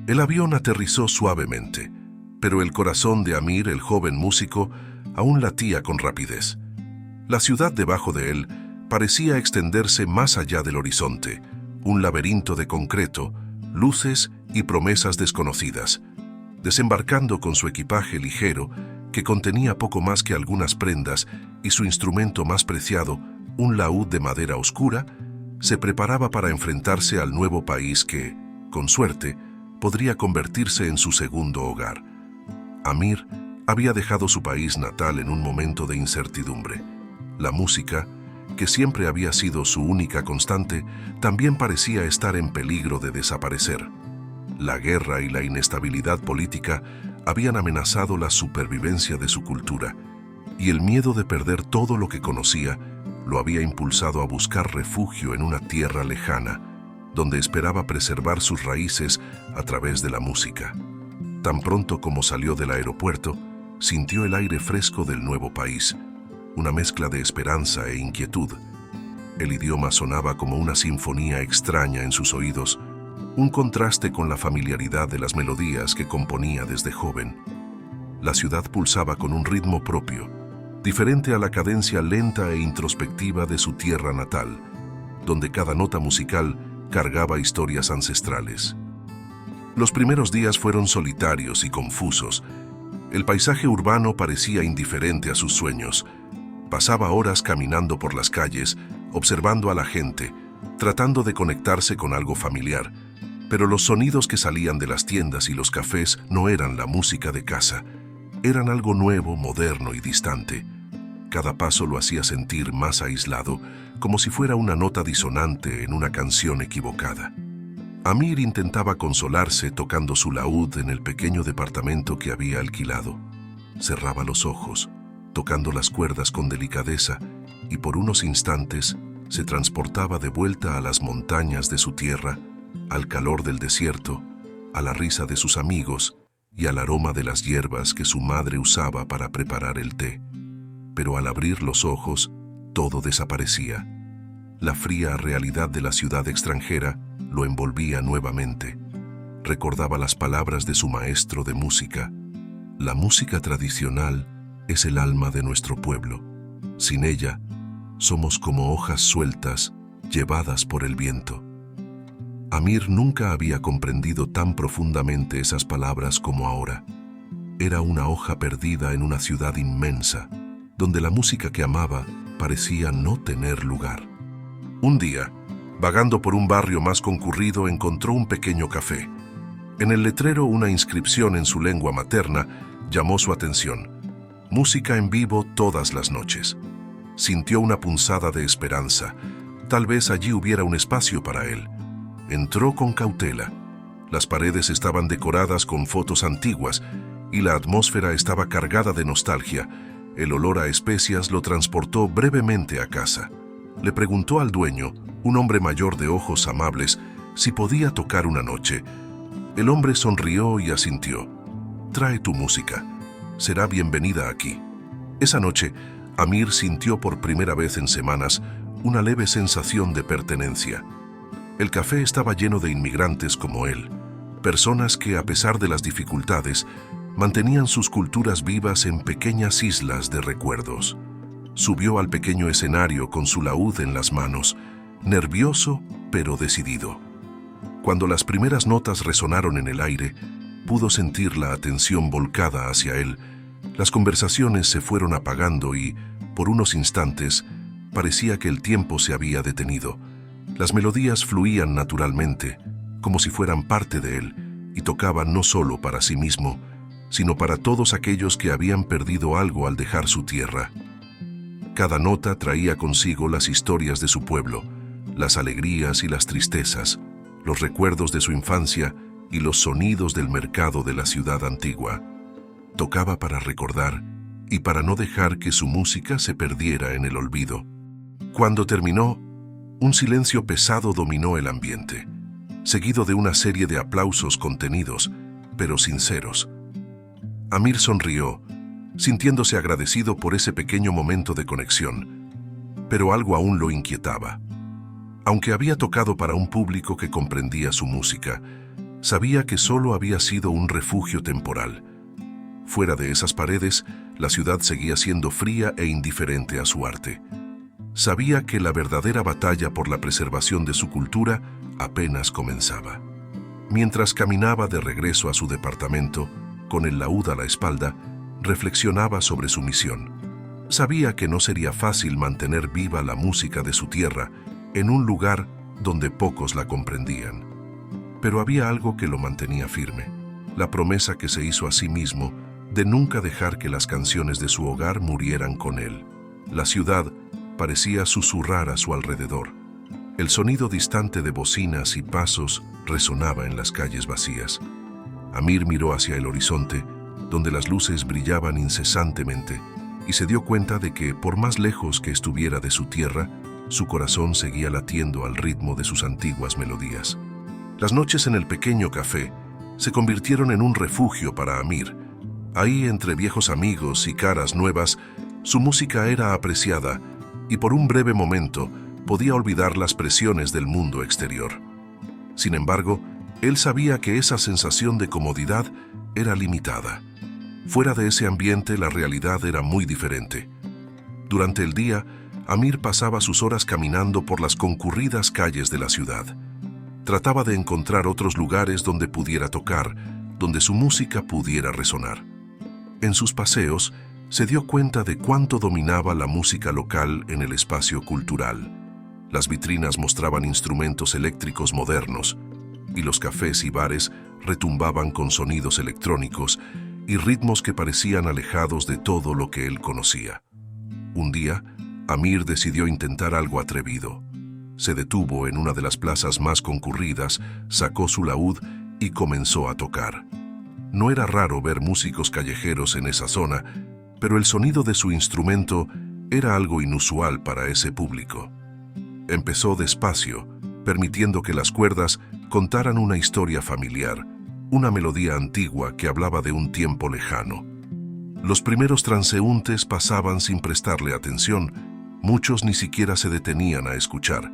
El avión aterrizó suavemente, pero el corazón de Amir, el joven músico, aún latía con rapidez. La ciudad debajo de él parecía extenderse más allá del horizonte, un laberinto de concreto, luces y promesas desconocidas. Desembarcando con su equipaje ligero, que contenía poco más que algunas prendas y su instrumento más preciado, un laúd de madera oscura, se preparaba para enfrentarse al nuevo país que, con suerte, podría convertirse en su segundo hogar. Amir había dejado su país natal en un momento de incertidumbre. La música, que siempre había sido su única constante, también parecía estar en peligro de desaparecer. La guerra y la inestabilidad política habían amenazado la supervivencia de su cultura, y el miedo de perder todo lo que conocía lo había impulsado a buscar refugio en una tierra lejana, donde esperaba preservar sus raíces a través de la música. Tan pronto como salió del aeropuerto, sintió el aire fresco del nuevo país, una mezcla de esperanza e inquietud. El idioma sonaba como una sinfonía extraña en sus oídos, un contraste con la familiaridad de las melodías que componía desde joven. La ciudad pulsaba con un ritmo propio, diferente a la cadencia lenta e introspectiva de su tierra natal, donde cada nota musical cargaba historias ancestrales. Los primeros días fueron solitarios y confusos. El paisaje urbano parecía indiferente a sus sueños. Pasaba horas caminando por las calles, observando a la gente, tratando de conectarse con algo familiar. Pero los sonidos que salían de las tiendas y los cafés no eran la música de casa. Eran algo nuevo, moderno y distante. Cada paso lo hacía sentir más aislado, como si fuera una nota disonante en una canción equivocada. Amir intentaba consolarse tocando su laúd en el pequeño departamento que había alquilado. Cerraba los ojos, tocando las cuerdas con delicadeza, y por unos instantes se transportaba de vuelta a las montañas de su tierra, al calor del desierto, a la risa de sus amigos y al aroma de las hierbas que su madre usaba para preparar el té. Pero al abrir los ojos, todo desaparecía. La fría realidad de la ciudad extranjera lo envolvía nuevamente. Recordaba las palabras de su maestro de música. La música tradicional es el alma de nuestro pueblo. Sin ella, somos como hojas sueltas, llevadas por el viento. Amir nunca había comprendido tan profundamente esas palabras como ahora. Era una hoja perdida en una ciudad inmensa, donde la música que amaba parecía no tener lugar. Un día, vagando por un barrio más concurrido, encontró un pequeño café. En el letrero, una inscripción en su lengua materna llamó su atención. Música en vivo todas las noches. Sintió una punzada de esperanza. Tal vez allí hubiera un espacio para él. Entró con cautela. Las paredes estaban decoradas con fotos antiguas y la atmósfera estaba cargada de nostalgia. El olor a especias lo transportó brevemente a casa. Le preguntó al dueño, un hombre mayor de ojos amables, si podía tocar una noche. El hombre sonrió y asintió. «Trae tu música. Será bienvenida aquí». Esa noche, Amir sintió por primera vez en semanas una leve sensación de pertenencia. El café estaba lleno de inmigrantes como él, personas que, a pesar de las dificultades, mantenían sus culturas vivas en pequeñas islas de recuerdos. Subió al pequeño escenario con su laúd en las manos, nervioso pero decidido. Cuando las primeras notas resonaron en el aire, pudo sentir la atención volcada hacia él. Las conversaciones se fueron apagando y, por unos instantes, parecía que el tiempo se había detenido. Las melodías fluían naturalmente, como si fueran parte de él, y tocaban no solo para sí mismo, sino para todos aquellos que habían perdido algo al dejar su tierra. Cada nota traía consigo las historias de su pueblo, las alegrías y las tristezas, los recuerdos de su infancia y los sonidos del mercado de la ciudad antigua. Tocaba para recordar y para no dejar que su música se perdiera en el olvido. Cuando terminó, un silencio pesado dominó el ambiente, seguido de una serie de aplausos contenidos, pero sinceros. Amir sonrió, sintiéndose agradecido por ese pequeño momento de conexión, pero algo aún lo inquietaba. Aunque había tocado para un público que comprendía su música, Sabía que solo había sido un refugio temporal. Fuera de esas paredes, la ciudad seguía siendo fría e indiferente a su arte. Sabía que la verdadera batalla por la preservación de su cultura apenas comenzaba. Mientras caminaba de regreso a su departamento, con el laúd a la espalda, reflexionaba sobre su misión. Sabía que no sería fácil mantener viva la música de su tierra en un lugar donde pocos la comprendían. Pero había algo que lo mantenía firme, la promesa que se hizo a sí mismo de nunca dejar que las canciones de su hogar murieran con él. La ciudad parecía susurrar a su alrededor. El sonido distante de bocinas y pasos resonaba en las calles vacías. Amir miró hacia el horizonte, donde las luces brillaban incesantemente, y se dio cuenta de que, por más lejos que estuviera de su tierra, su corazón seguía latiendo al ritmo de sus antiguas melodías. Las noches en el pequeño café se convirtieron en un refugio para Amir. Ahí, entre viejos amigos y caras nuevas, su música era apreciada y por un breve momento podía olvidar las presiones del mundo exterior. Sin embargo, él sabía que esa sensación de comodidad era limitada. Fuera de ese ambiente, la realidad era muy diferente. Durante el día, Amir pasaba sus horas caminando por las concurridas calles de la ciudad. Trataba de encontrar otros lugares donde pudiera tocar, donde su música pudiera resonar. En sus paseos, se dio cuenta de cuánto dominaba la música local en el espacio cultural. Las vitrinas mostraban instrumentos eléctricos modernos, y los cafés y bares retumbaban con sonidos electrónicos y ritmos que parecían alejados de todo lo que él conocía. Un día, Amir decidió intentar algo atrevido. Se detuvo en una de las plazas más concurridas, sacó su laúd y comenzó a tocar. No era raro ver músicos callejeros en esa zona, pero el sonido de su instrumento era algo inusual para ese público. Empezó despacio, permitiendo que las cuerdas contaran una historia familiar, una melodía antigua que hablaba de un tiempo lejano. Los primeros transeúntes pasaban sin prestarle atención, muchos ni siquiera se detenían a escuchar,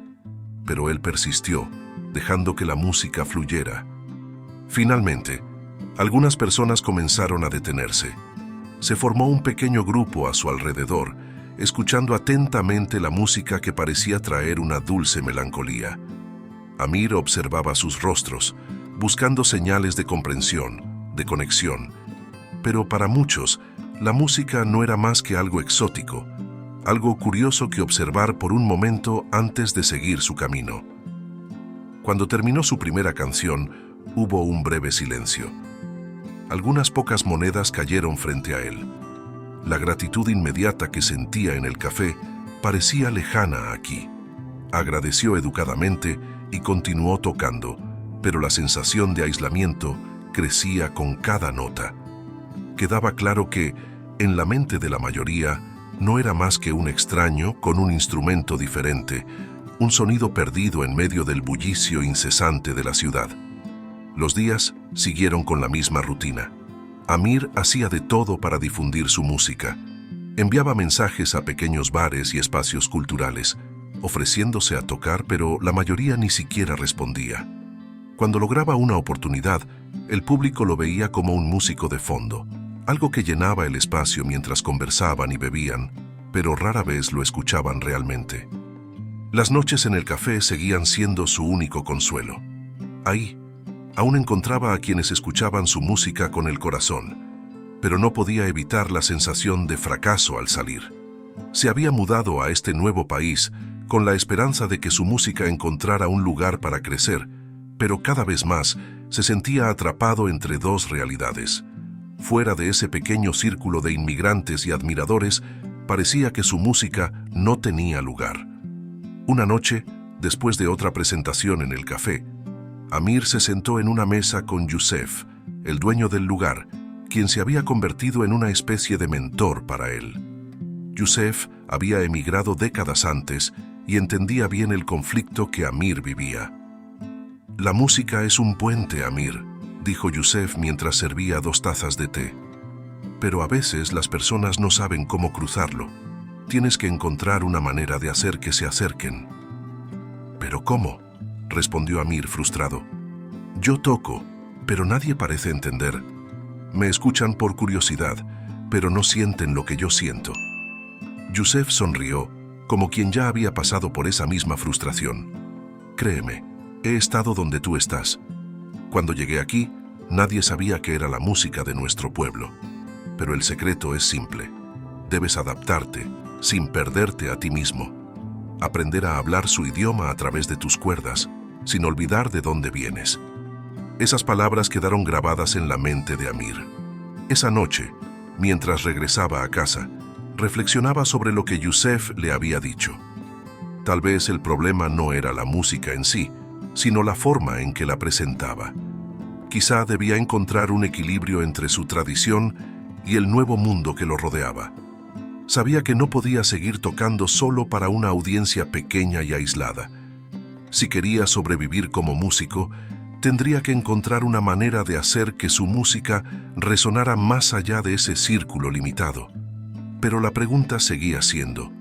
pero él persistió, dejando que la música fluyera. Finalmente, algunas personas comenzaron a detenerse. Se formó un pequeño grupo a su alrededor, escuchando atentamente la música que parecía traer una dulce melancolía. Amir observaba sus rostros, buscando señales de comprensión, de conexión. Pero para muchos, la música no era más que algo exótico, algo curioso que observar por un momento antes de seguir su camino. Cuando terminó su primera canción, hubo un breve silencio. Algunas pocas monedas cayeron frente a él. La gratitud inmediata que sentía en el café parecía lejana aquí. Agradeció educadamente y continuó tocando, pero la sensación de aislamiento crecía con cada nota. Quedaba claro que, en la mente de la mayoría, no era más que un extraño con un instrumento diferente, un sonido perdido en medio del bullicio incesante de la ciudad. Los días siguieron con la misma rutina. Amir hacía de todo para difundir su música. Enviaba mensajes a pequeños bares y espacios culturales, ofreciéndose a tocar, pero la mayoría ni siquiera respondía. Cuando lograba una oportunidad, el público lo veía como un músico de fondo, algo que llenaba el espacio mientras conversaban y bebían, pero rara vez lo escuchaban realmente. Las noches en el café seguían siendo su único consuelo. Ahí, aún encontraba a quienes escuchaban su música con el corazón, pero no podía evitar la sensación de fracaso al salir. Se había mudado a este nuevo país con la esperanza de que su música encontrara un lugar para crecer, pero cada vez más se sentía atrapado entre dos realidades. Fuera de ese pequeño círculo de inmigrantes y admiradores, parecía que su música no tenía lugar. Una noche, después de otra presentación en el café, Amir se sentó en una mesa con Youssef, el dueño del lugar, quien se había convertido en una especie de mentor para él. Youssef había emigrado décadas antes y entendía bien el conflicto que Amir vivía. «La música es un puente, Amir», dijo Youssef mientras servía 2 tazas de té. «Pero a veces las personas no saben cómo cruzarlo. Tienes que encontrar una manera de hacer que se acerquen». «¿Pero cómo?», respondió Amir frustrado. «Yo toco, Pero nadie parece entender. Me escuchan por curiosidad, pero no sienten lo que yo siento. Yusef sonrió, como quien ya había pasado por esa misma frustración. Créeme, he estado donde tú estás. Cuando llegué aquí, nadie sabía que era la música de nuestro pueblo. Pero el secreto es simple. Debes adaptarte, sin perderte a ti mismo. Aprender a hablar su idioma a través de tus cuerdas, sin olvidar de dónde vienes. Esas palabras quedaron grabadas en la mente de Amir. Esa noche, mientras regresaba a casa, reflexionaba sobre lo que Yusef le había dicho. Tal vez el problema no era la música en sí, sino la forma en que la presentaba. Quizá debía encontrar un equilibrio entre su tradición y el nuevo mundo que lo rodeaba. Sabía que no podía seguir tocando solo para una audiencia pequeña y aislada. Si quería sobrevivir como músico, tendría que encontrar una manera de hacer que su música resonara más allá de ese círculo limitado. Pero la pregunta seguía siendo,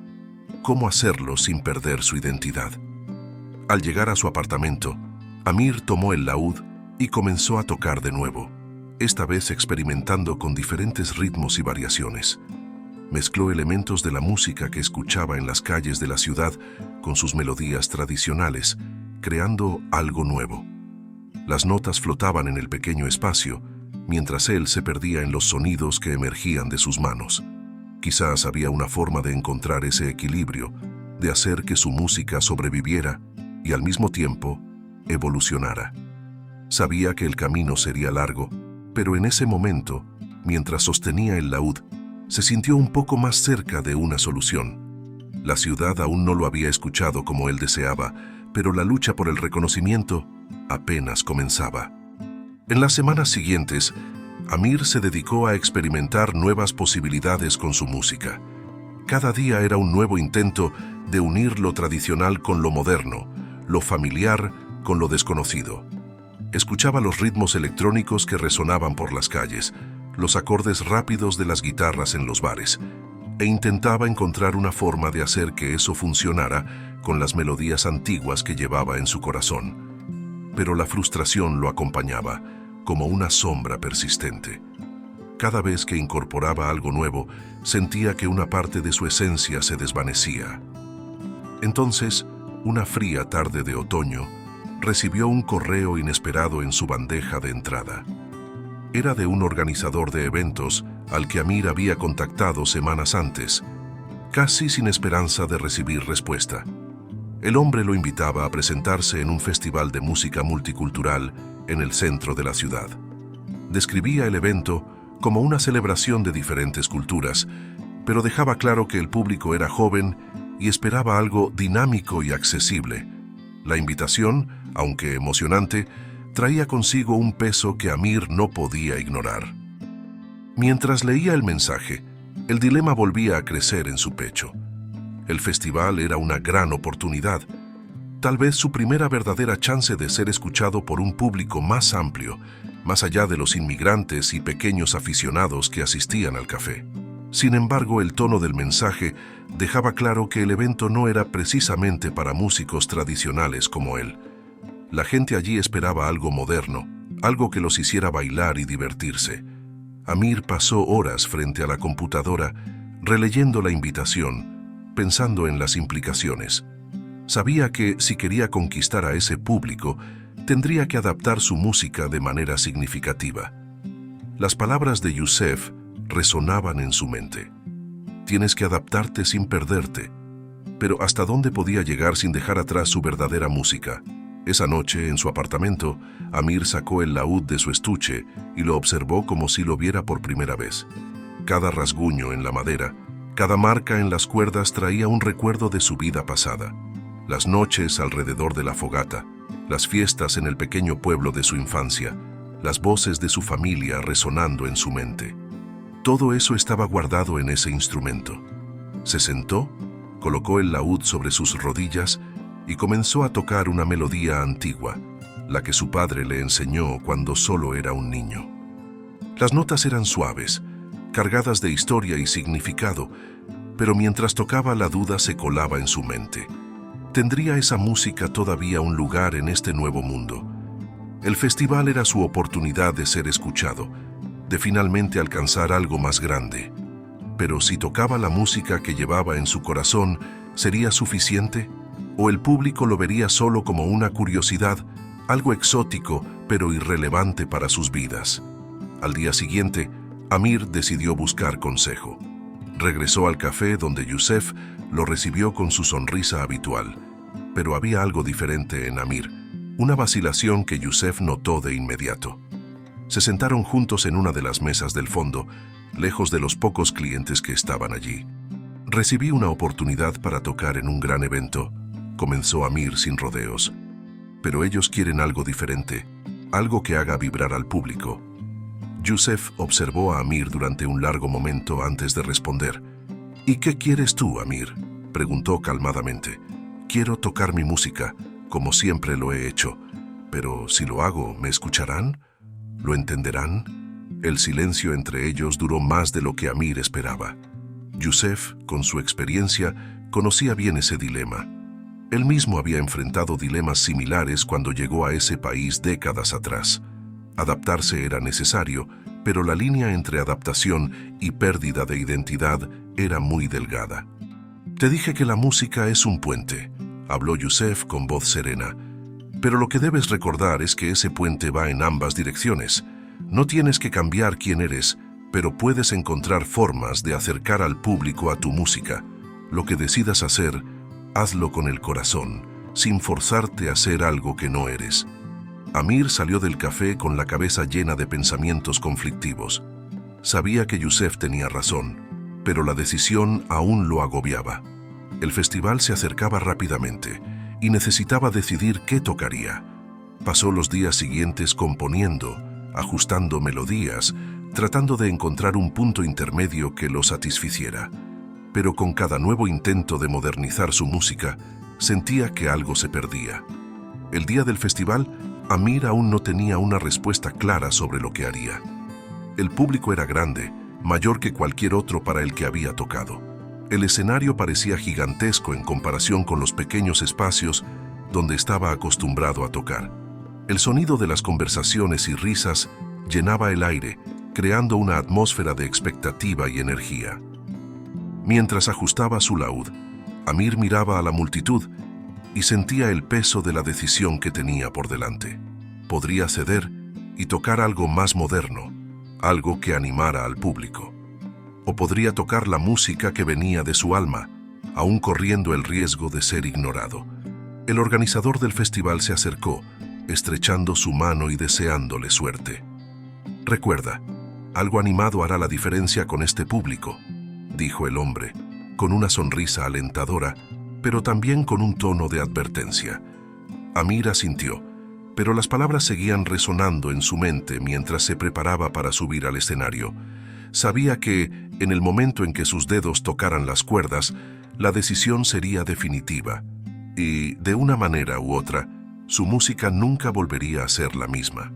¿cómo hacerlo sin perder su identidad? Al llegar a su apartamento, Amir tomó el laúd y comenzó a tocar de nuevo, esta vez experimentando con diferentes ritmos y variaciones. Mezcló elementos de la música que escuchaba en las calles de la ciudad con sus melodías tradicionales, creando algo nuevo. Las notas flotaban en el pequeño espacio, mientras él se perdía en los sonidos que emergían de sus manos. Quizás había una forma de encontrar ese equilibrio, de hacer que su música sobreviviera y al mismo tiempo evolucionara. Sabía que el camino sería largo, pero en ese momento, mientras sostenía el laúd, se sintió un poco más cerca de una solución. La ciudad aún no lo había escuchado como él deseaba, pero la lucha por el reconocimiento apenas comenzaba. En las semanas siguientes, Amir se dedicó a experimentar nuevas posibilidades con su música. Cada día era un nuevo intento de unir lo tradicional con lo moderno, lo familiar con lo desconocido. Escuchaba los ritmos electrónicos que resonaban por las calles, los acordes rápidos de las guitarras en los bares, e intentaba encontrar una forma de hacer que eso funcionara con las melodías antiguas que llevaba en su corazón. Pero la frustración lo acompañaba, como una sombra persistente. Cada vez que incorporaba algo nuevo, sentía que una parte de su esencia se desvanecía. Entonces, una fría tarde de otoño, recibió un correo inesperado en su bandeja de entrada. Era de un organizador de eventos al que Amir había contactado semanas antes, casi sin esperanza de recibir respuesta. El hombre lo invitaba a presentarse en un festival de música multicultural en el centro de la ciudad. Describía el evento como una celebración de diferentes culturas, pero dejaba claro que el público era joven y esperaba algo dinámico y accesible. La invitación, aunque emocionante, traía consigo un peso que Amir no podía ignorar. Mientras leía el mensaje, el dilema volvía a crecer en su pecho. El festival era una gran oportunidad, tal vez su primera verdadera chance de ser escuchado por un público más amplio, más allá de los inmigrantes y pequeños aficionados que asistían al café. Sin embargo, el tono del mensaje dejaba claro que el evento no era precisamente para músicos tradicionales como él. La gente allí esperaba algo moderno, algo que los hiciera bailar y divertirse. Amir pasó horas frente a la computadora, releyendo la invitación, pensando en las implicaciones. Sabía que, si quería conquistar a ese público, tendría que adaptar su música de manera significativa. Las palabras de Yusef resonaban en su mente. Tienes que adaptarte sin perderte. Pero ¿hasta dónde podía llegar sin dejar atrás su verdadera música? Esa noche, en su apartamento, Amir sacó el laúd de su estuche y lo observó como si lo viera por primera vez. Cada rasguño en la madera, cada marca en las cuerdas traía un recuerdo de su vida pasada. Las noches alrededor de la fogata, las fiestas en el pequeño pueblo de su infancia, las voces de su familia resonando en su mente. Todo eso estaba guardado en ese instrumento. Se sentó, colocó el laúd sobre sus rodillas y comenzó a tocar una melodía antigua, la que su padre le enseñó cuando solo era un niño. Las notas eran suaves, cargadas de historia y significado, pero mientras tocaba la duda se colaba en su mente. ¿Tendría esa música todavía un lugar en este nuevo mundo? El festival era su oportunidad de ser escuchado, de finalmente alcanzar algo más grande. Pero si tocaba la música que llevaba en su corazón, ¿sería suficiente? ¿O el público lo vería solo como una curiosidad, algo exótico pero irrelevante para sus vidas? Al día siguiente, Amir decidió buscar consejo. Regresó al café donde Yusef lo recibió con su sonrisa habitual. Pero había algo diferente en Amir, una vacilación que Yusef notó de inmediato. Se sentaron juntos en una de las mesas del fondo, lejos de los pocos clientes que estaban allí. «Recibí una oportunidad para tocar en un gran evento», comenzó Amir sin rodeos. «Pero ellos quieren algo diferente, algo que haga vibrar al público». Yusef observó a Amir durante un largo momento antes de responder. «¿Y qué quieres tú, Amir?», preguntó calmadamente. «Quiero tocar mi música, como siempre lo he hecho. Pero si lo hago, ¿me escucharán? ¿Lo entenderán?». El silencio entre ellos duró más de lo que Amir esperaba. Yusef, con su experiencia, conocía bien ese dilema. Él mismo había enfrentado dilemas similares cuando llegó a ese país décadas atrás. Adaptarse era necesario, pero la línea entre adaptación y pérdida de identidad era muy delgada. «Te dije que la música es un puente», habló Yusef con voz serena. «Pero lo que debes recordar es que ese puente va en ambas direcciones. No tienes que cambiar quién eres, pero puedes encontrar formas de acercar al público a tu música. Lo que decidas hacer, hazlo con el corazón, sin forzarte a hacer algo que no eres». Amir salió del café con la cabeza llena de pensamientos conflictivos. Sabía que Yusef tenía razón, pero la decisión aún lo agobiaba. El festival se acercaba rápidamente y necesitaba decidir qué tocaría. Pasó los días siguientes componiendo, ajustando melodías, tratando de encontrar un punto intermedio que lo satisficiera. Pero con cada nuevo intento de modernizar su música, sentía que algo se perdía. El día del festival, Amir aún no tenía una respuesta clara sobre lo que haría. El público era grande, mayor que cualquier otro para el que había tocado. El escenario parecía gigantesco en comparación con los pequeños espacios donde estaba acostumbrado a tocar. El sonido de las conversaciones y risas llenaba el aire, creando una atmósfera de expectativa y energía. Mientras ajustaba su laúd, Amir miraba a la multitud y sentía el peso de la decisión que tenía por delante. Podría ceder y tocar algo más moderno, algo que animara al público. O podría tocar la música que venía de su alma, aún corriendo el riesgo de ser ignorado. El organizador del festival se acercó, estrechando su mano y deseándole suerte. «Recuerda, algo animado hará la diferencia con este público», dijo el hombre, con una sonrisa alentadora, pero también con un tono de advertencia. Amir asintió, pero las palabras seguían resonando en su mente mientras se preparaba para subir al escenario. Sabía que, en el momento en que sus dedos tocaran las cuerdas, la decisión sería definitiva, y, de una manera u otra, su música nunca volvería a ser la misma.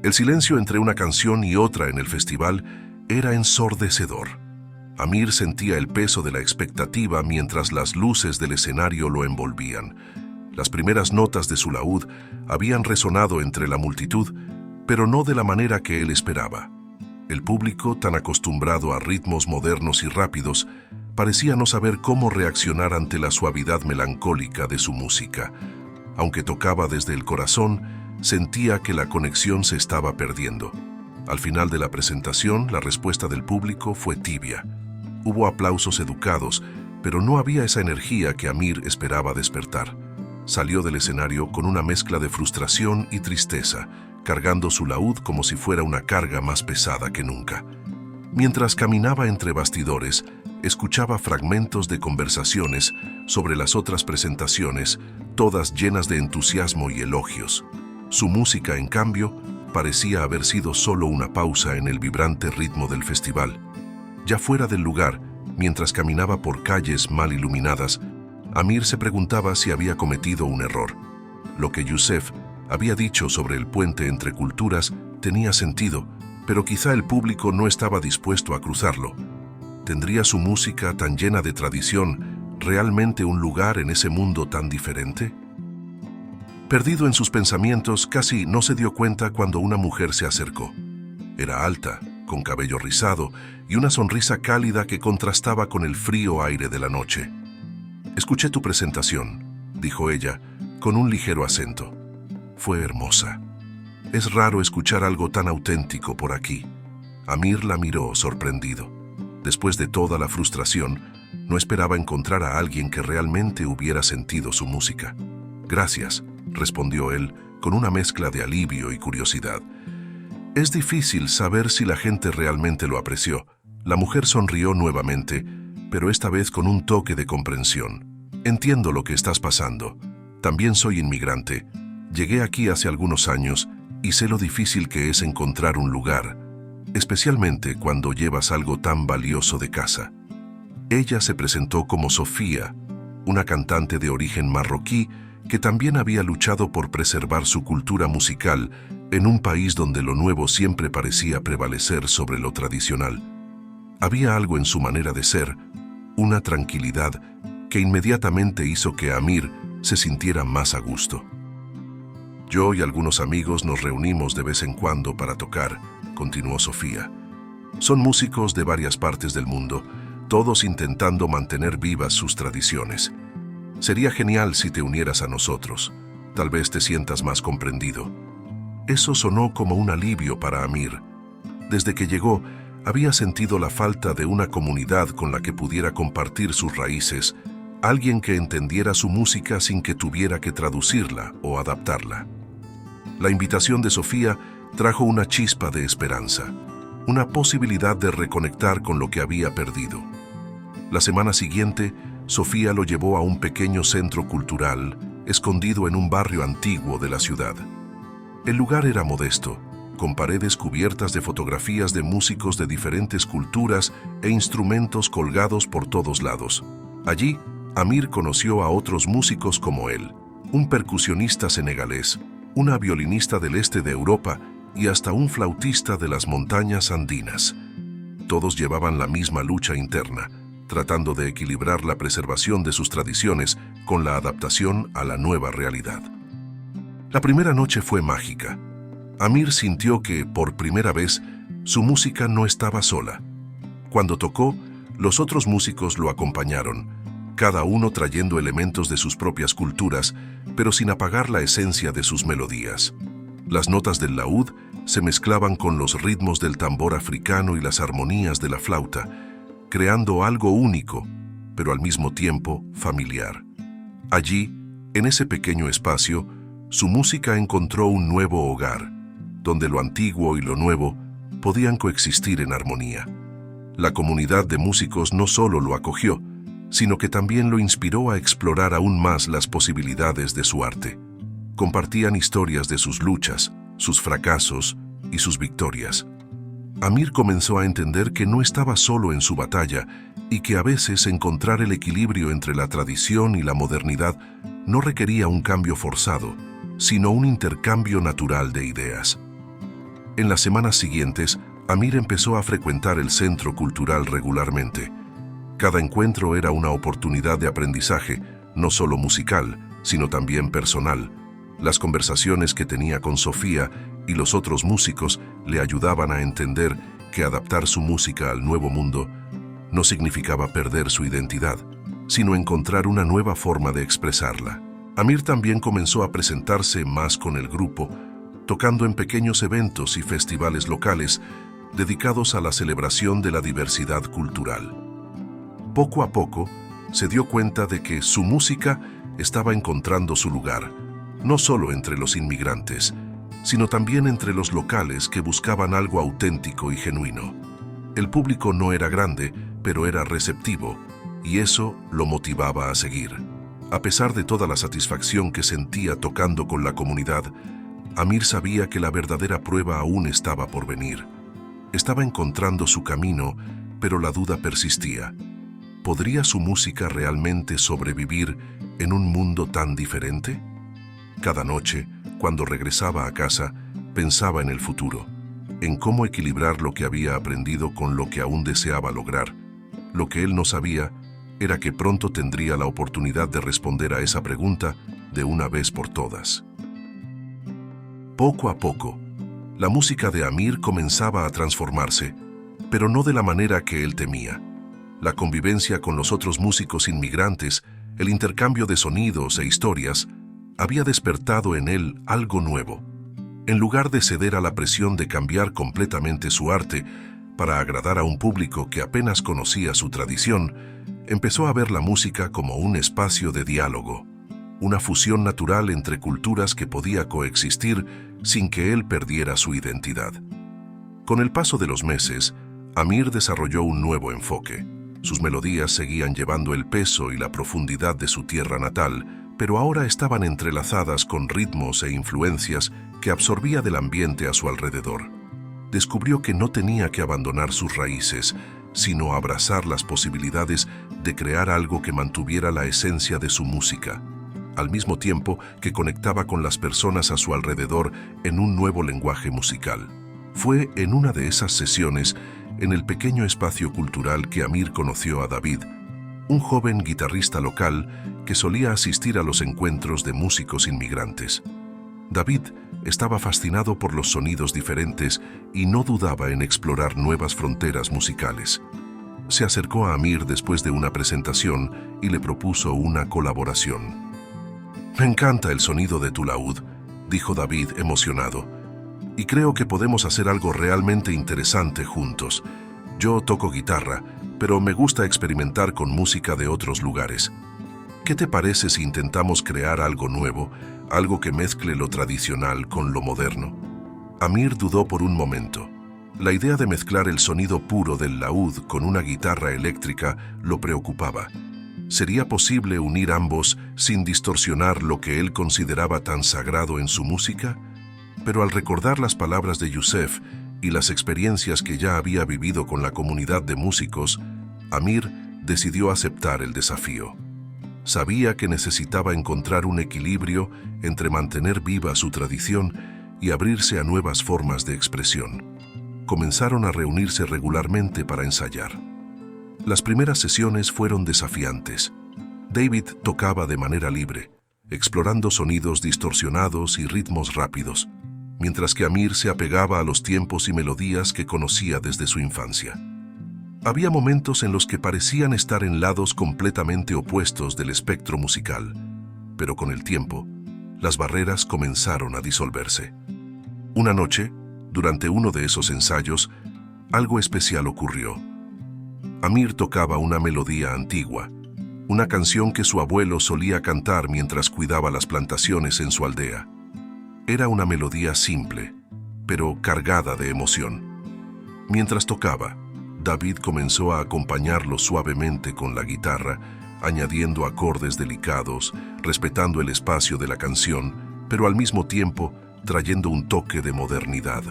El silencio entre una canción y otra en el festival era ensordecedor. Amir sentía el peso de la expectativa mientras las luces del escenario lo envolvían. Las primeras notas de su laúd habían resonado entre la multitud, pero no de la manera que él esperaba. El público, tan acostumbrado a ritmos modernos y rápidos, parecía no saber cómo reaccionar ante la suavidad melancólica de su música. Aunque tocaba desde el corazón, sentía que la conexión se estaba perdiendo. Al final de la presentación, la respuesta del público fue tibia. Hubo aplausos educados, pero no había esa energía que Amir esperaba despertar. Salió del escenario con una mezcla de frustración y tristeza, cargando su laúd como si fuera una carga más pesada que nunca. Mientras caminaba entre bastidores, escuchaba fragmentos de conversaciones sobre las otras presentaciones, todas llenas de entusiasmo y elogios. Su música, en cambio, parecía haber sido solo una pausa en el vibrante ritmo del festival. Ya fuera del lugar, mientras caminaba por calles mal iluminadas, Amir se preguntaba si había cometido un error. Lo que Yusef había dicho sobre el puente entre culturas tenía sentido, pero quizá el público no estaba dispuesto a cruzarlo. ¿Tendría su música tan llena de tradición realmente un lugar en ese mundo tan diferente? Perdido en sus pensamientos, casi no se dio cuenta cuando una mujer se acercó. Era alta, con cabello rizado y una sonrisa cálida que contrastaba con el frío aire de la noche. «Escuché tu presentación», dijo ella, con un ligero acento. «Fue hermosa. Es raro escuchar algo tan auténtico por aquí». Amir la miró sorprendido. Después de toda la frustración, no esperaba encontrar a alguien que realmente hubiera sentido su música. «Gracias», respondió él, con una mezcla de alivio y curiosidad. «Es difícil saber si la gente realmente lo apreció». La mujer sonrió nuevamente, pero esta vez con un toque de comprensión. «Entiendo lo que estás pasando. También soy inmigrante. Llegué aquí hace algunos años y sé lo difícil que es encontrar un lugar, especialmente cuando llevas algo tan valioso de casa». Ella se presentó como Sofía, una cantante de origen marroquí que también había luchado por preservar su cultura musical en un país donde lo nuevo siempre parecía prevalecer sobre lo tradicional. Había algo en su manera de ser, una tranquilidad que inmediatamente hizo que Amir se sintiera más a gusto. «Yo y algunos amigos nos reunimos de vez en cuando para tocar», continuó Sofía. «Son músicos de varias partes del mundo, todos intentando mantener vivas sus tradiciones. Sería genial si te unieras a nosotros. Tal vez te sientas más comprendido». Eso sonó como un alivio para Amir. Desde que llegó, había sentido la falta de una comunidad con la que pudiera compartir sus raíces, alguien que entendiera su música sin que tuviera que traducirla o adaptarla. La invitación de Sofía trajo una chispa de esperanza, una posibilidad de reconectar con lo que había perdido. La semana siguiente, Sofía lo llevó a un pequeño centro cultural, escondido en un barrio antiguo de la ciudad. El lugar era modesto, con paredes cubiertas de fotografías de músicos de diferentes culturas e instrumentos colgados por todos lados. Allí, Amir conoció a otros músicos como él, un percusionista senegalés, una violinista del este de Europa y hasta un flautista de las montañas andinas. Todos llevaban la misma lucha interna, tratando de equilibrar la preservación de sus tradiciones con la adaptación a la nueva realidad. La primera noche fue mágica. Amir sintió que, por primera vez, su música no estaba sola. Cuando tocó, los otros músicos lo acompañaron, cada uno trayendo elementos de sus propias culturas, pero sin apagar la esencia de sus melodías. Las notas del laúd se mezclaban con los ritmos del tambor africano y las armonías de la flauta, creando algo único, pero al mismo tiempo familiar. Allí, en ese pequeño espacio, su música encontró un nuevo hogar, donde lo antiguo y lo nuevo podían coexistir en armonía. La comunidad de músicos no solo lo acogió, sino que también lo inspiró a explorar aún más las posibilidades de su arte. Compartían historias de sus luchas, sus fracasos y sus victorias. Amir comenzó a entender que no estaba solo en su batalla y que a veces encontrar el equilibrio entre la tradición y la modernidad no requería un cambio forzado, sino un intercambio natural de ideas. En las semanas siguientes, Amir empezó a frecuentar el centro cultural regularmente. Cada encuentro era una oportunidad de aprendizaje, no solo musical, sino también personal. Las conversaciones que tenía con Sofía y los otros músicos le ayudaban a entender que adaptar su música al nuevo mundo no significaba perder su identidad, sino encontrar una nueva forma de expresarla. Amir también comenzó a presentarse más con el grupo, tocando en pequeños eventos y festivales locales dedicados a la celebración de la diversidad cultural. Poco a poco, se dio cuenta de que su música estaba encontrando su lugar, no solo entre los inmigrantes, sino también entre los locales que buscaban algo auténtico y genuino. El público no era grande, pero era receptivo, y eso lo motivaba a seguir. A pesar de toda la satisfacción que sentía tocando con la comunidad, Amir sabía que la verdadera prueba aún estaba por venir. Estaba encontrando su camino, pero la duda persistía. ¿Podría su música realmente sobrevivir en un mundo tan diferente? Cada noche, cuando regresaba a casa, pensaba en el futuro, en cómo equilibrar lo que había aprendido con lo que aún deseaba lograr. Lo que él no sabía era que pronto tendría la oportunidad de responder a esa pregunta de una vez por todas. Poco a poco, la música de Amir comenzaba a transformarse, pero no de la manera que él temía. La convivencia con los otros músicos inmigrantes, el intercambio de sonidos e historias, había despertado en él algo nuevo. En lugar de ceder a la presión de cambiar completamente su arte para agradar a un público que apenas conocía su tradición, empezó a ver la música como un espacio de diálogo, una fusión natural entre culturas que podía coexistir sin que él perdiera su identidad. Con el paso de los meses, Amir desarrolló un nuevo enfoque. Sus melodías seguían llevando el peso y la profundidad de su tierra natal, pero ahora estaban entrelazadas con ritmos e influencias que absorbía del ambiente a su alrededor. Descubrió que no tenía que abandonar sus raíces, sino abrazar las posibilidades de crear algo que mantuviera la esencia de su música, al mismo tiempo que conectaba con las personas a su alrededor en un nuevo lenguaje musical. Fue en una de esas sesiones, en el pequeño espacio cultural, que Amir conoció a David, un joven guitarrista local que solía asistir a los encuentros de músicos inmigrantes. David estaba fascinado por los sonidos diferentes y no dudaba en explorar nuevas fronteras musicales. Se acercó a Amir después de una presentación y le propuso una colaboración. «Me encanta el sonido de tu laúd», dijo David emocionado, «y creo que podemos hacer algo realmente interesante juntos. Yo toco guitarra, pero me gusta experimentar con música de otros lugares. ¿Qué te parece si intentamos crear algo nuevo, algo que mezcle lo tradicional con lo moderno?» Amir dudó por un momento. La idea de mezclar el sonido puro del laúd con una guitarra eléctrica lo preocupaba. ¿Sería posible unir ambos sin distorsionar lo que él consideraba tan sagrado en su música? Pero al recordar las palabras de Youssef y las experiencias que ya había vivido con la comunidad de músicos, Amir decidió aceptar el desafío. Sabía que necesitaba encontrar un equilibrio entre mantener viva su tradición y abrirse a nuevas formas de expresión. Comenzaron a reunirse regularmente para ensayar. Las primeras sesiones fueron desafiantes. David tocaba de manera libre, explorando sonidos distorsionados y ritmos rápidos, mientras que Amir se apegaba a los tiempos y melodías que conocía desde su infancia. Había momentos en los que parecían estar en lados completamente opuestos del espectro musical, pero con el tiempo, las barreras comenzaron a disolverse. Una noche, durante uno de esos ensayos, algo especial ocurrió. Amir tocaba una melodía antigua, una canción que su abuelo solía cantar mientras cuidaba las plantaciones en su aldea. Era una melodía simple, pero cargada de emoción. Mientras tocaba, David comenzó a acompañarlo suavemente con la guitarra, añadiendo acordes delicados, respetando el espacio de la canción, pero al mismo tiempo trayendo un toque de modernidad.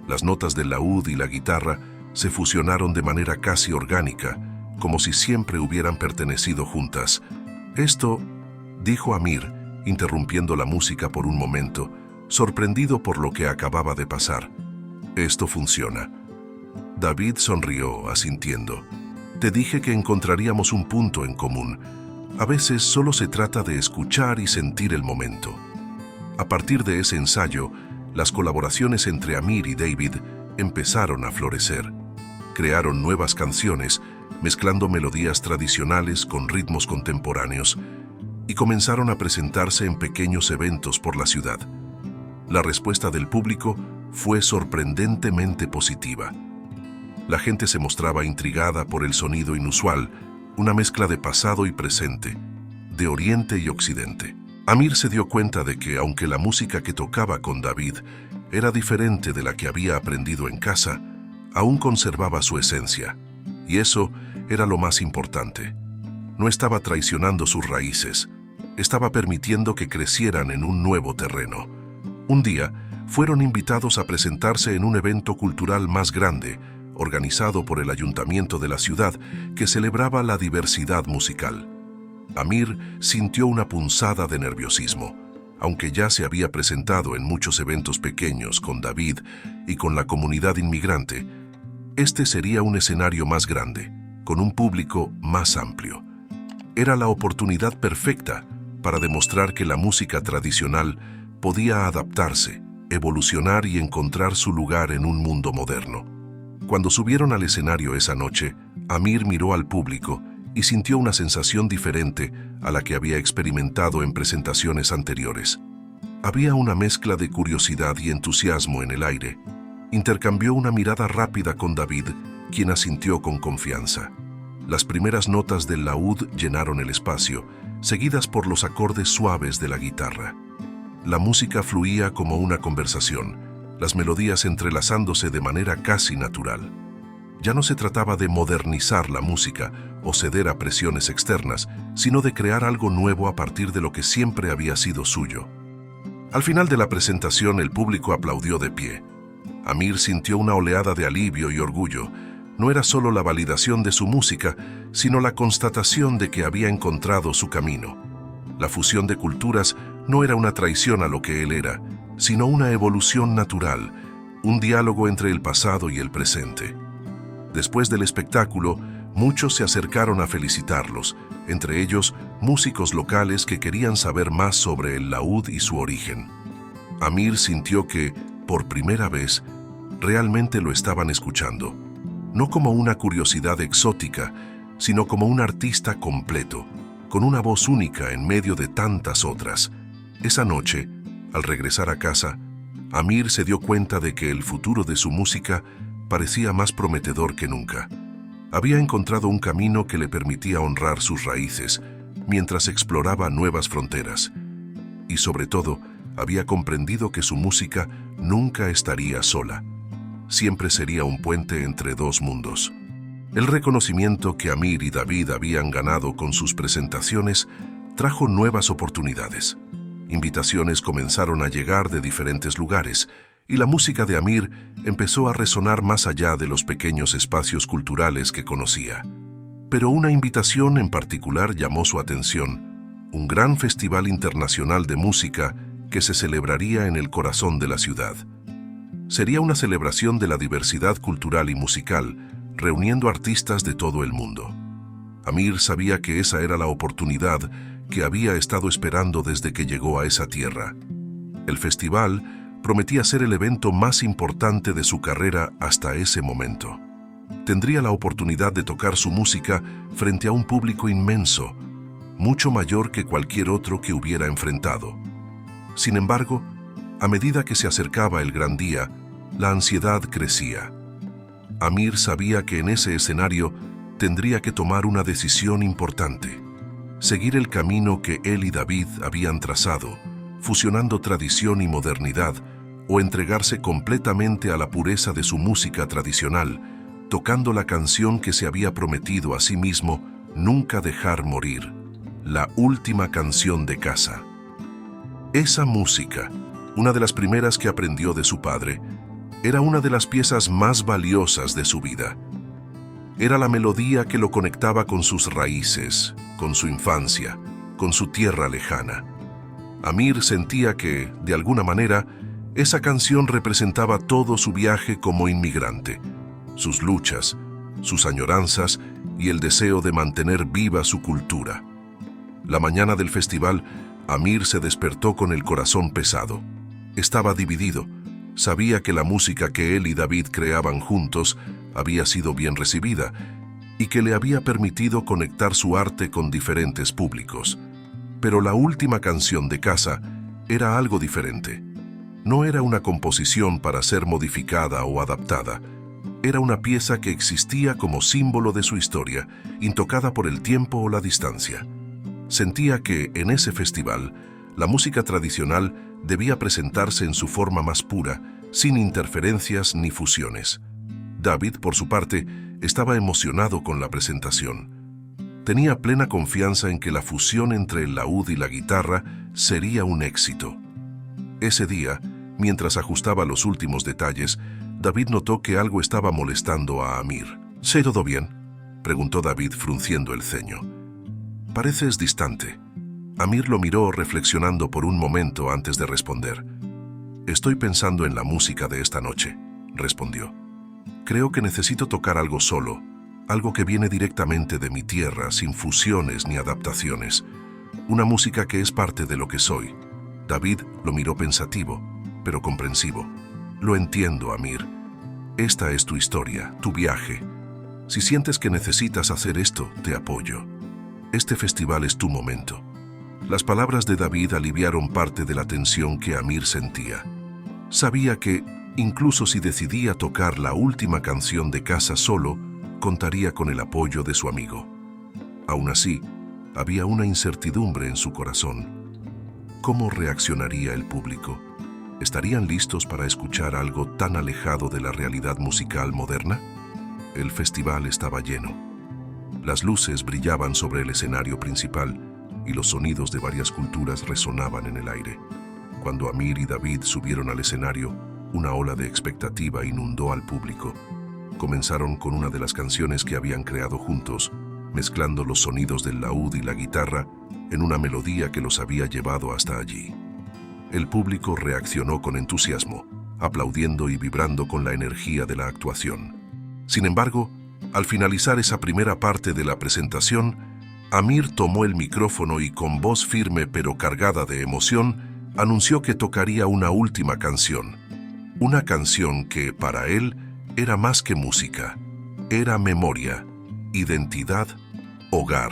Las notas del laúd y la guitarra se fusionaron de manera casi orgánica, como si siempre hubieran pertenecido juntas. «Esto», dijo Amir, interrumpiendo la música por un momento, sorprendido por lo que acababa de pasar. «Esto funciona». David sonrió, asintiendo. «Te dije que encontraríamos un punto en común. A veces solo se trata de escuchar y sentir el momento». A partir de ese ensayo, las colaboraciones entre Amir y David empezaron a florecer. Crearon nuevas canciones, mezclando melodías tradicionales con ritmos contemporáneos, y comenzaron a presentarse en pequeños eventos por la ciudad. La respuesta del público fue sorprendentemente positiva. La gente se mostraba intrigada por el sonido inusual, una mezcla de pasado y presente, de Oriente y Occidente. Amir se dio cuenta de que, aunque la música que tocaba con David era diferente de la que había aprendido en casa, aún conservaba su esencia, y eso era lo más importante. No estaba traicionando sus raíces, estaba permitiendo que crecieran en un nuevo terreno. Un día, fueron invitados a presentarse en un evento cultural más grande, organizado por el ayuntamiento de la ciudad, que celebraba la diversidad musical. Amir sintió una punzada de nerviosismo. Aunque ya se había presentado en muchos eventos pequeños con David y con la comunidad inmigrante, este sería un escenario más grande, con un público más amplio. Era la oportunidad perfecta para demostrar que la música tradicional podía adaptarse, evolucionar y encontrar su lugar en un mundo moderno. Cuando subieron al escenario esa noche, Amir miró al público y sintió una sensación diferente a la que había experimentado en presentaciones anteriores. Había una mezcla de curiosidad y entusiasmo en el aire. Intercambió una mirada rápida con David, quien asintió con confianza. Las primeras notas del laúd llenaron el espacio, seguidas por los acordes suaves de la guitarra. La música fluía como una conversación, las melodías entrelazándose de manera casi natural. Ya no se trataba de modernizar la música o ceder a presiones externas, sino de crear algo nuevo a partir de lo que siempre había sido suyo. Al final de la presentación, el público aplaudió de pie. Amir sintió una oleada de alivio y orgullo. No era solo la validación de su música, sino la constatación de que había encontrado su camino. La fusión de culturas no era una traición a lo que él era, sino una evolución natural, un diálogo entre el pasado y el presente. Después del espectáculo, muchos se acercaron a felicitarlos, entre ellos músicos locales que querían saber más sobre el laúd y su origen. Amir sintió que, por primera vez, realmente lo estaban escuchando, no como una curiosidad exótica, sino como un artista completo, con una voz única en medio de tantas otras. Esa noche, al regresar a casa, Amir se dio cuenta de que el futuro de su música parecía más prometedor que nunca. Había encontrado un camino que le permitía honrar sus raíces, mientras exploraba nuevas fronteras. Y sobre todo, había comprendido que su música nunca estaría sola. Siempre sería un puente entre dos mundos. El reconocimiento que Amir y David habían ganado con sus presentaciones trajo nuevas oportunidades. Invitaciones comenzaron a llegar de diferentes lugares, y la música de Amir empezó a resonar más allá de los pequeños espacios culturales que conocía. Pero una invitación en particular llamó su atención: un gran festival internacional de música que se celebraría en el corazón de la ciudad. Sería una celebración de la diversidad cultural y musical, reuniendo artistas de todo el mundo. Amir sabía que esa era la oportunidad que había estado esperando desde que llegó a esa tierra. El festival prometía ser el evento más importante de su carrera hasta ese momento. Tendría la oportunidad de tocar su música frente a un público inmenso, mucho mayor que cualquier otro que hubiera enfrentado. Sin embargo, a medida que se acercaba el gran día, la ansiedad crecía. Amir sabía que en ese escenario tendría que tomar una decisión importante: seguir el camino que él y David habían trazado, fusionando tradición y modernidad, o entregarse completamente a la pureza de su música tradicional, tocando la canción que se había prometido a sí mismo nunca dejar morir, la última canción de casa. Esa música, una de las primeras que aprendió de su padre, era una de las piezas más valiosas de su vida. Era la melodía que lo conectaba con sus raíces, con su infancia, con su tierra lejana. Amir sentía que, de alguna manera, esa canción representaba todo su viaje como inmigrante, sus luchas, sus añoranzas y el deseo de mantener viva su cultura. La mañana del festival, Amir se despertó con el corazón pesado. Estaba dividido. Sabía que la música que él y David creaban juntos había sido bien recibida y que le había permitido conectar su arte con diferentes públicos. Pero la última canción de casa era algo diferente. No era una composición para ser modificada o adaptada. Era una pieza que existía como símbolo de su historia, intocada por el tiempo o la distancia. Sentía que, en ese festival, la música tradicional debía presentarse en su forma más pura, sin interferencias ni fusiones. David, por su parte, estaba emocionado con la presentación. Tenía plena confianza en que la fusión entre el laúd y la guitarra sería un éxito. Ese día, mientras ajustaba los últimos detalles, David notó que algo estaba molestando a Amir. ¿Se todo bien?, preguntó David frunciendo el ceño. Pareces distante. Amir lo miró reflexionando por un momento antes de responder. Estoy pensando en la música de esta noche, respondió. Creo que necesito tocar algo solo, algo que viene directamente de mi tierra, sin fusiones ni adaptaciones. Una música que es parte de lo que soy. David lo miró pensativo. pero comprensivo. Lo entiendo, Amir. Esta es tu historia, tu viaje. Si sientes que necesitas hacer esto, te apoyo. Este festival es tu momento. Las palabras de David aliviaron parte de la tensión que Amir sentía. Sabía que, incluso si decidía tocar la última canción de casa solo, contaría con el apoyo de su amigo. Aún así, había una incertidumbre en su corazón. ¿Cómo reaccionaría el público? ¿Estarían listos para escuchar algo tan alejado de la realidad musical moderna? El festival estaba lleno. Las luces brillaban sobre el escenario principal y los sonidos de varias culturas resonaban en el aire. Cuando Amir y David subieron al escenario, una ola de expectativa inundó al público. Comenzaron con una de las canciones que habían creado juntos, mezclando los sonidos del laúd y la guitarra en una melodía que los había llevado hasta allí. El público reaccionó con entusiasmo, aplaudiendo y vibrando con la energía de la actuación. Sin embargo, al finalizar esa primera parte de la presentación, Amir tomó el micrófono y con voz firme pero cargada de emoción, anunció que tocaría una última canción. Una canción que, para él, era más que música. Era memoria, identidad, hogar.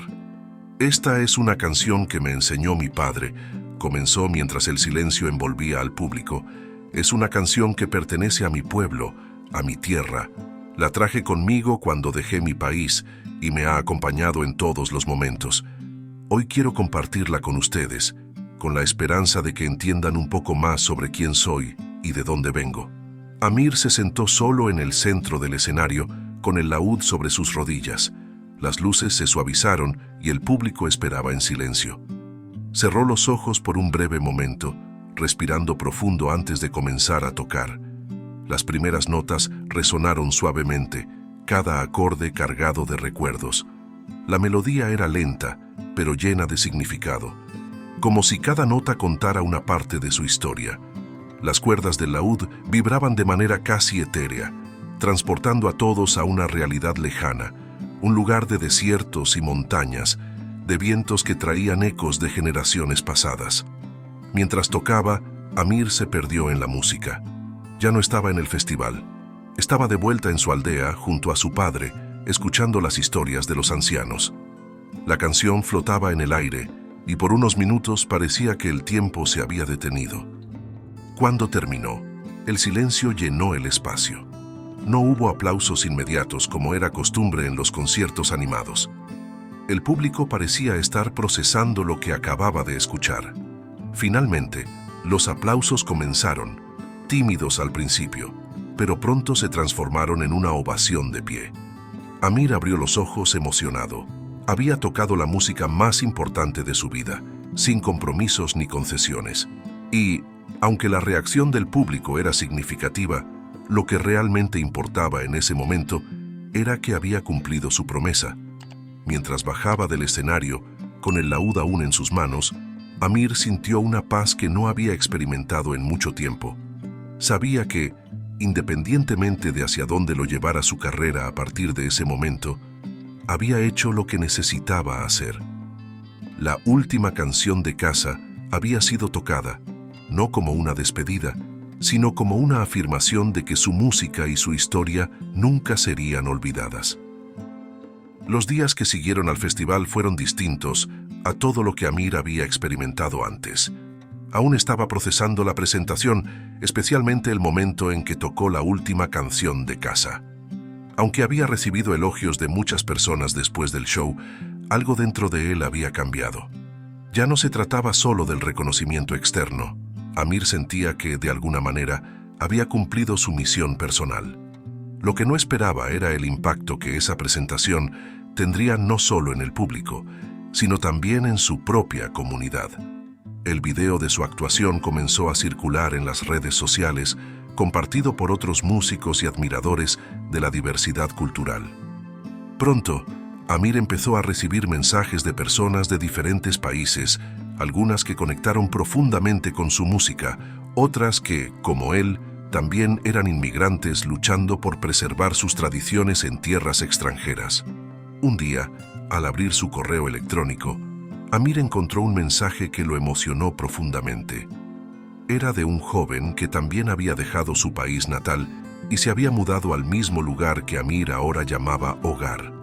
Esta es una canción que me enseñó mi padre, comenzó mientras el silencio envolvía al público. Es una canción que pertenece a mi pueblo, a mi tierra. La traje conmigo cuando dejé mi país y me ha acompañado en todos los momentos. Hoy quiero compartirla con ustedes, con la esperanza de que entiendan un poco más sobre quién soy y de dónde vengo. Amir se sentó solo en el centro del escenario, con el laúd sobre sus rodillas. Las luces se suavizaron y el público esperaba en silencio. Cerró los ojos por un breve momento, respirando profundo antes de comenzar a tocar. Las primeras notas resonaron suavemente, cada acorde cargado de recuerdos. La melodía era lenta, pero llena de significado, como si cada nota contara una parte de su historia. Las cuerdas del laúd vibraban de manera casi etérea, transportando a todos a una realidad lejana, un lugar de desiertos y montañas, de vientos que traían ecos de generaciones pasadas. Mientras tocaba, Amir se perdió en la música. Ya no estaba en el festival. Estaba de vuelta en su aldea, junto a su padre, escuchando las historias de los ancianos. La canción flotaba en el aire, y por unos minutos parecía que el tiempo se había detenido. Cuando terminó, el silencio llenó el espacio. No hubo aplausos inmediatos como era costumbre en los conciertos animados. El público parecía estar procesando lo que acababa de escuchar. Finalmente, los aplausos comenzaron, tímidos al principio, pero pronto se transformaron en una ovación de pie. Amir abrió los ojos emocionado. Había tocado la música más importante de su vida, sin compromisos ni concesiones. Y, aunque la reacción del público era significativa, lo que realmente importaba en ese momento era que había cumplido su promesa. Mientras bajaba del escenario, con el laúd aún en sus manos, Amir sintió una paz que no había experimentado en mucho tiempo. Sabía que, independientemente de hacia dónde lo llevara su carrera a partir de ese momento, había hecho lo que necesitaba hacer. La última canción de casa había sido tocada, no como una despedida, sino como una afirmación de que su música y su historia nunca serían olvidadas. Los días que siguieron al festival fueron distintos a todo lo que Amir había experimentado antes. Aún estaba procesando la presentación, especialmente el momento en que tocó la última canción de casa. Aunque había recibido elogios de muchas personas después del show, algo dentro de él había cambiado. Ya no se trataba solo del reconocimiento externo. Amir sentía que, de alguna manera, había cumplido su misión personal. Lo que no esperaba era el impacto que esa presentación tendría no solo en el público, sino también en su propia comunidad. El video de su actuación comenzó a circular en las redes sociales, compartido por otros músicos y admiradores de la diversidad cultural. Pronto, Amir empezó a recibir mensajes de personas de diferentes países, algunas que conectaron profundamente con su música, otras que, como él, también eran inmigrantes luchando por preservar sus tradiciones en tierras extranjeras. Un día, al abrir su correo electrónico, Amir encontró un mensaje que lo emocionó profundamente. era de un joven que también había dejado su país natal y se había mudado al mismo lugar que Amir ahora llamaba hogar.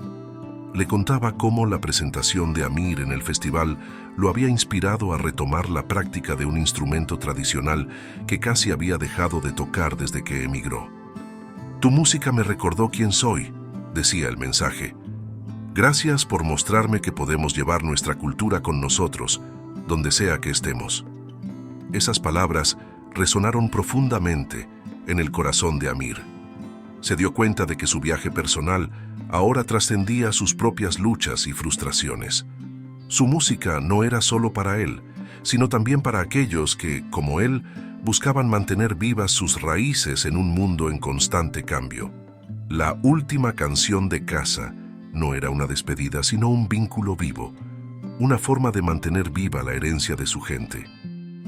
Le contaba cómo la presentación de Amir en el festival lo había inspirado a retomar la práctica de un instrumento tradicional que casi había dejado de tocar desde que emigró. «Tu música me recordó quién soy», decía el mensaje. «Gracias por mostrarme que podemos llevar nuestra cultura con nosotros, donde sea que estemos». Esas palabras resonaron profundamente en el corazón de Amir. Se dio cuenta de que su viaje personal ahora trascendía sus propias luchas y frustraciones. Su música no era solo para él, sino también para aquellos que, como él, buscaban mantener vivas sus raíces en un mundo en constante cambio. La última canción de casa no era una despedida, sino un vínculo vivo, una forma de mantener viva la herencia de su gente.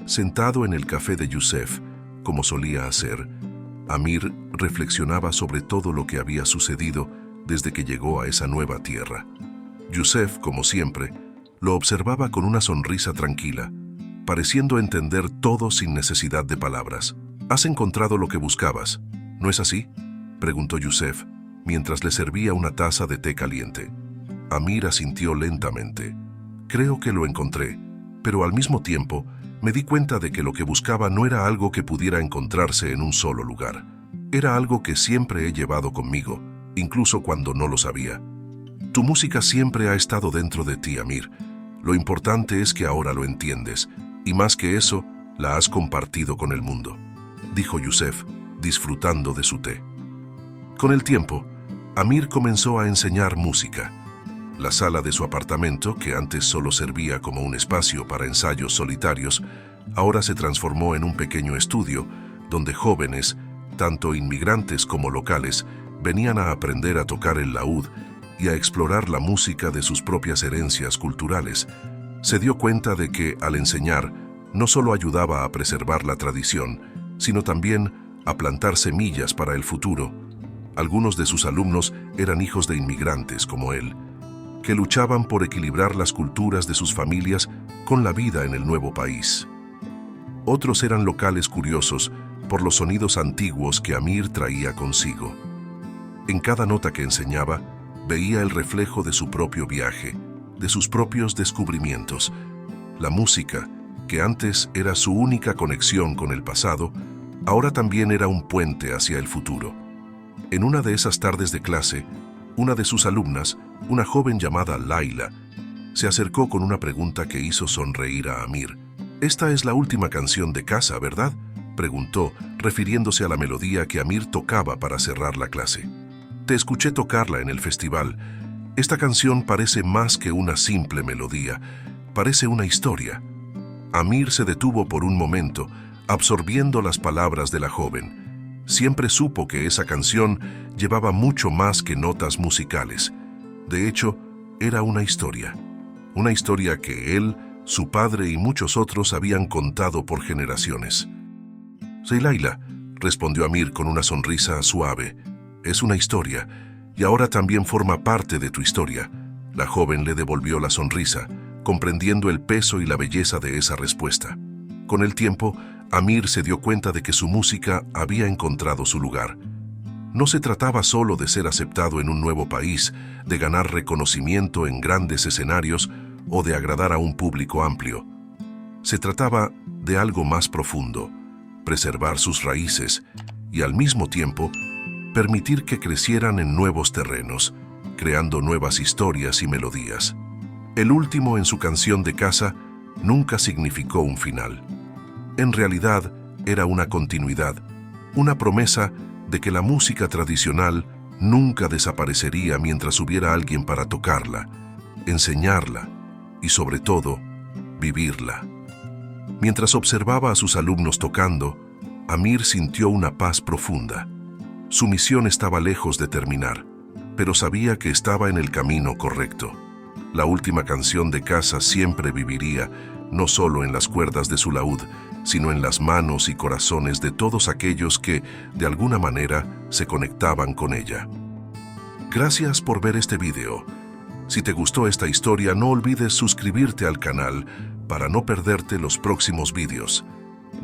Sentado en el café de Youssef, como solía hacer, Amir reflexionaba sobre todo lo que había sucedido desde que llegó a esa nueva tierra. Youssef, como siempre, lo observaba con una sonrisa tranquila, pareciendo entender todo sin necesidad de palabras. «¿Has encontrado lo que buscabas? ¿No es así?», preguntó Youssef, mientras le servía una taza de té caliente. Amir asintió lentamente. «Creo que lo encontré, pero al mismo tiempo me di cuenta de que lo que buscaba no era algo que pudiera encontrarse en un solo lugar. Era algo que siempre he llevado conmigo, incluso cuando no lo sabía. Tu música siempre ha estado dentro de ti, Amir. Lo importante es que ahora lo entiendes, y más que eso, la has compartido con el mundo», dijo Youssef, disfrutando de su té. Con el tiempo, Amir comenzó a enseñar música. La sala de su apartamento, que antes solo servía como un espacio para ensayos solitarios, ahora se transformó en un pequeño estudio donde jóvenes, tanto inmigrantes como locales, venían a aprender a tocar el laúd y a explorar la música de sus propias herencias culturales. Se dio cuenta de que, al enseñar, no solo ayudaba a preservar la tradición, sino también a plantar semillas para el futuro. Algunos de sus alumnos eran hijos de inmigrantes como él, que luchaban por equilibrar las culturas de sus familias con la vida en el nuevo país. Otros eran locales curiosos por los sonidos antiguos que Amir traía consigo. En cada nota que enseñaba, veía el reflejo de su propio viaje, de sus propios descubrimientos. La música, que antes era su única conexión con el pasado, ahora también era un puente hacia el futuro. En una de esas tardes de clase, una de sus alumnas, una joven llamada Laila, se acercó con una pregunta que hizo sonreír a Amir. «Esta es la última canción de casa, ¿verdad?», preguntó, refiriéndose a la melodía que Amir tocaba para cerrar la clase. «Te escuché tocarla en el festival. Esta canción parece más que una simple melodía, parece una historia». Amir se detuvo por un momento, absorbiendo las palabras de la joven. Siempre supo que esa canción llevaba mucho más que notas musicales. De hecho, era una historia que él, su padre y muchos otros habían contado por generaciones. «Sí, Laila», respondió Amir con una sonrisa suave. «Es una historia, y ahora también forma parte de tu historia». La joven le devolvió la sonrisa, comprendiendo el peso y la belleza de esa respuesta. Con el tiempo, Amir se dio cuenta de que su música había encontrado su lugar. No se trataba solo de ser aceptado en un nuevo país, de ganar reconocimiento en grandes escenarios o de agradar a un público amplio. Se trataba de algo más profundo, preservar sus raíces y al mismo tiempo permitir que crecieran en nuevos terrenos, creando nuevas historias y melodías. El último en su canción de casa nunca significó un final. En realidad, era una continuidad, una promesa de que la música tradicional nunca desaparecería mientras hubiera alguien para tocarla, enseñarla y, sobre todo, vivirla. Mientras observaba a sus alumnos tocando, Amir sintió una paz profunda. Su misión estaba lejos de terminar, pero sabía que estaba en el camino correcto. La última canción de casa siempre viviría, no solo en las cuerdas de su laúd, sino en las manos y corazones de todos aquellos que, de alguna manera, se conectaban con ella. Gracias por ver este video. Si te gustó esta historia, no olvides suscribirte al canal para no perderte los próximos vídeos.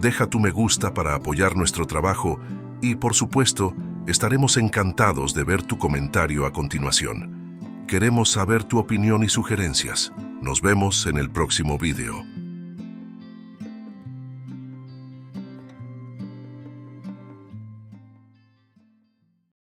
Deja tu me gusta para apoyar nuestro trabajo y, por supuesto, estaremos encantados de ver tu comentario a continuación. Queremos saber tu opinión y sugerencias. Nos vemos en el próximo video.